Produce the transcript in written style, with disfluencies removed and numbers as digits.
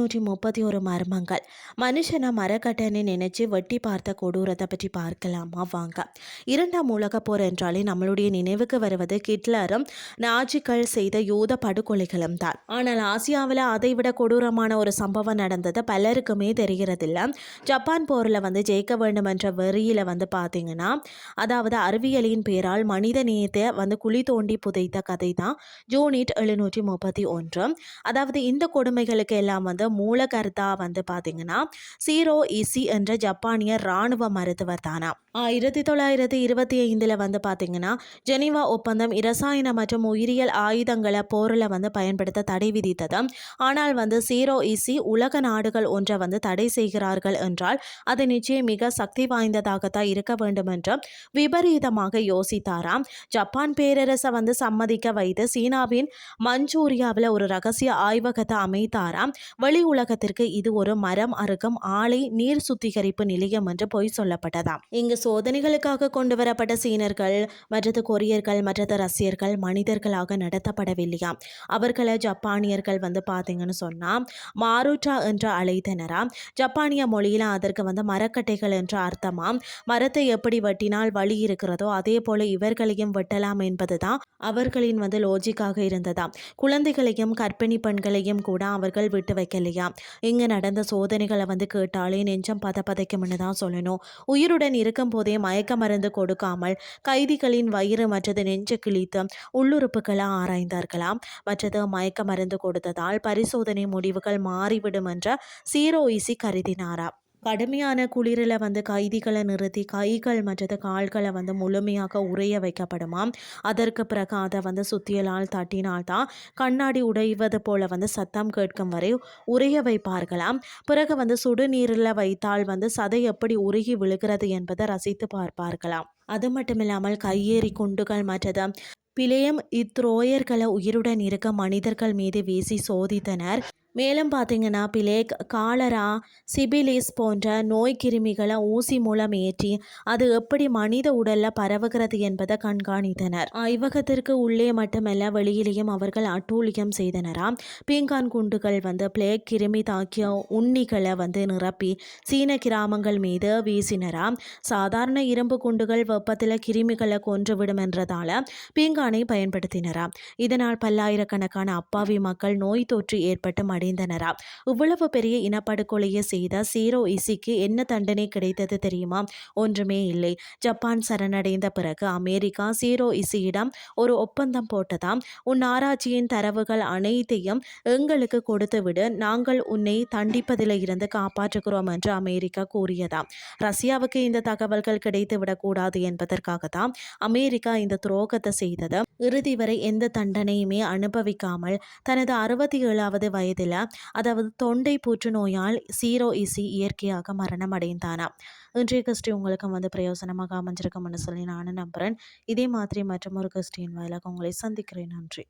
731 மர்மங்கள். மனுஷனை மரக்கட்டைன்னு நினைச்சு வெட்டி பார்த்த கொடூரத்தை பற்றி பார்க்கலாமா வாங்க. இரண்டாம் உலகப் போர் என்றாலே நம்மளுடைய நினைவுக்கு வருவது ஹிட்லரும் நாஜிக்கள் செய்த யூத படுகொலைகளும் தான். ஆனால் ஆசியாவில் அதைவிட கொடூரமான ஒரு சம்பவம் நடந்தது பலருக்குமே தெரிகிறதில்ல. ஜப்பான் போரில் ஜெயிக்க வேண்டும் என்ற வெறியில் பார்த்தீங்கன்னா, அதாவது அறிவியலின் பேரால் மனித நேயத்தை குழி தோண்டி புதைத்த கதை தான் யூனிட் 731. அதாவது இந்த கொடுமைகளுக்கு எல்லாம் மூலகர்த்தா பார்த்தீங்கன்னா சீரோ இசி என்ற ஜப்பானிய இராணுவ மருத்துவர் தானா. 1925 பார்த்தீங்கன்னா ஜெனீவா ஒப்பந்தம் இரசாயன மற்றும் உயிரியல் ஆயுதங்களை போரில் பயன்படுத்த தடை விதித்தது. ஆனால் சீரோ இசி உலக நாடுகள் ஒன்றை தடை செய்கிறார்கள் என்றால் அது நிச்சயம் மிக சக்தி வாய்ந்ததாகத்தான் இருக்க வேண்டும் என்று விபரீதமாக யோசித்தாராம். ஜப்பான் பேரரசை சம்மதிக்க வைத்து சீனாவின் மஞ்சூரியாவில் ஒரு ரகசிய ஆய்வகத்தை அமைத்தாராம். வெளி உலகத்திற்கு இது ஒரு மரம் அறுக்கும் ஆலை நீர் சுத்திகரிப்பு நிலையம் என்று பொய் சொல்லப்பட்டதாம். இங்கு சோதனைகளுக்காக கொண்டு வரப்பட்ட சீனர்கள் மற்றது கொரியர்கள் மற்றது ரஷ்யர்கள் மனிதர்களாக நடத்தப்படவில்லையாம். அவர்களை ஜப்பானியர்கள் பார்த்தீங்கன்னு சொன்னா மாருட்டா என்று அழைத்தனராம். ஜப்பானிய மொழியில அதற்கு மரக்கட்டைகள் என்று அர்த்தமாம். மரத்தை எப்படி வெட்டினால் வழி இருக்கிறதோ அதே போல இவர்களையும் வெட்டலாம் என்பதுதான் அவர்களின் லோஜிக்காக இருந்ததாம். குழந்தைகளையும் கர்ப்பிணி பெண்களையும் கூட அவர்கள் விட்டு வைக்கலையா. இங்கு நடந்த சோதனைகளை கேட்டாலே நெஞ்சம் பதைக்கும்னு தான் சொல்லணும். உயிருடன் இருக்கும் போதே மயக்க மருந்து கொடுக்காமல் கைதிகளின் வயிறு மற்றது நெஞ்சு கிழித்து உள்ளுறுப்புகளை ஆராய்ந்தார்களாம். மற்றது மயக்க மருந்து கொடுத்ததால் பரிசோதனை முடிவுகள் மாறிவிடும் என்ற சீரோ இசி கருதினாரா. கடுமையான குளிரில் கைதிகளை நிறுத்தி கைகள் மற்றது கால்களை முழுமையாக உறைய வைக்கப்படுமாம். அதற்கு பிறகு அதை சுத்தியலால் தட்டினால்தான் கண்ணாடி உடைவது போல சத்தம் கேட்கும் வரை உறைய வைப்பார்களாம். பிறகு சுடுநீரில் வைத்தால் சதை எப்படி உருகி விழுகிறது என்பதை ரசித்து பார்ப்பார்களாம். அது மட்டுமில்லாமல் கையேறி குண்டுகள் மற்றது பிளேம் இத்ரோயர்களை உயிருடன் இருக்க மனிதர்கள் மீது வீசி சோதித்தனர். மேலும் பார்த்தீங்கன்னா பிளேக் காலரா சிபிலிஸ் போன்ற நோய் கிருமிகளை ஊசி மூலம் ஏற்றி அது எப்படி மனித உடல்ல பரவுகிறது என்பதை கண்காணித்தனர். ஆய்வகத்திற்கு உள்ளே மட்டுமல்ல வெளியிலேயும் அவர்கள் அட்டூழியம் செய்தனராம். பீங்கான் குண்டுகள் பிளேக் கிருமி தாக்கிய உண்ணிகளை நிரப்பி சீன கிராமங்கள் மீது வீசினராம். சாதாரண இரும்பு குண்டுகள் வெப்பத்தில் கிருமிகளை கொன்றுவிடும் என்றதால பீங்கானை பயன்படுத்தினராம். இதனால் பல்லாயிரக்கணக்கான அப்பாவி மக்கள் நோய் தொற்று ஏற்பட்டு இவ்வளவு பெரிய இனப்படுகொலையை செய்த சீரோ இசிக்கு என்ன தண்டனை கிடைத்தது தெரியுமா? ஒன்றுமே இல்லை. ஜப்பான் சரணடைந்த பிறகு அமெரிக்கா சீரோ இசியிடம் ஒரு ஒப்பந்தம் போட்டதாம். உன் ஆராய்ச்சியின் தரவுகள் அனைத்தையும் எங்களுக்கு கொடுத்துவிடு, நாங்கள் உன்னை தண்டிப்பதில் இருந்து காப்பாற்றுகிறோம் என்று அமெரிக்கா கூறியதாம். ரஷ்யாவுக்கு இந்த தகவல்கள் கிடைத்து விடக்கூடாது என்பதற்காகத்தான் அமெரிக்கா இந்த துரோகத்தை செய்தது. இறுதி வரை எந்த தண்டனையுமே அனுபவிக்காமல் தனது 67வது வயதில் அதாவது தொண்டை புற்றுநோயால் சீரோ இசி இயற்கையாக மரணம் அடைந்தானா. இன்றைய கிறிஸ்டி உங்களுக்கு பிரயோசனமாக அமைஞ்சிருக்கும்னு சொல்லி நானும் நம்புகிறேன். இதே மாதிரி மற்றும் ஒரு கிறிஸ்டியின் வாயிலாக உங்களை சந்திக்கிறேன். நன்றி.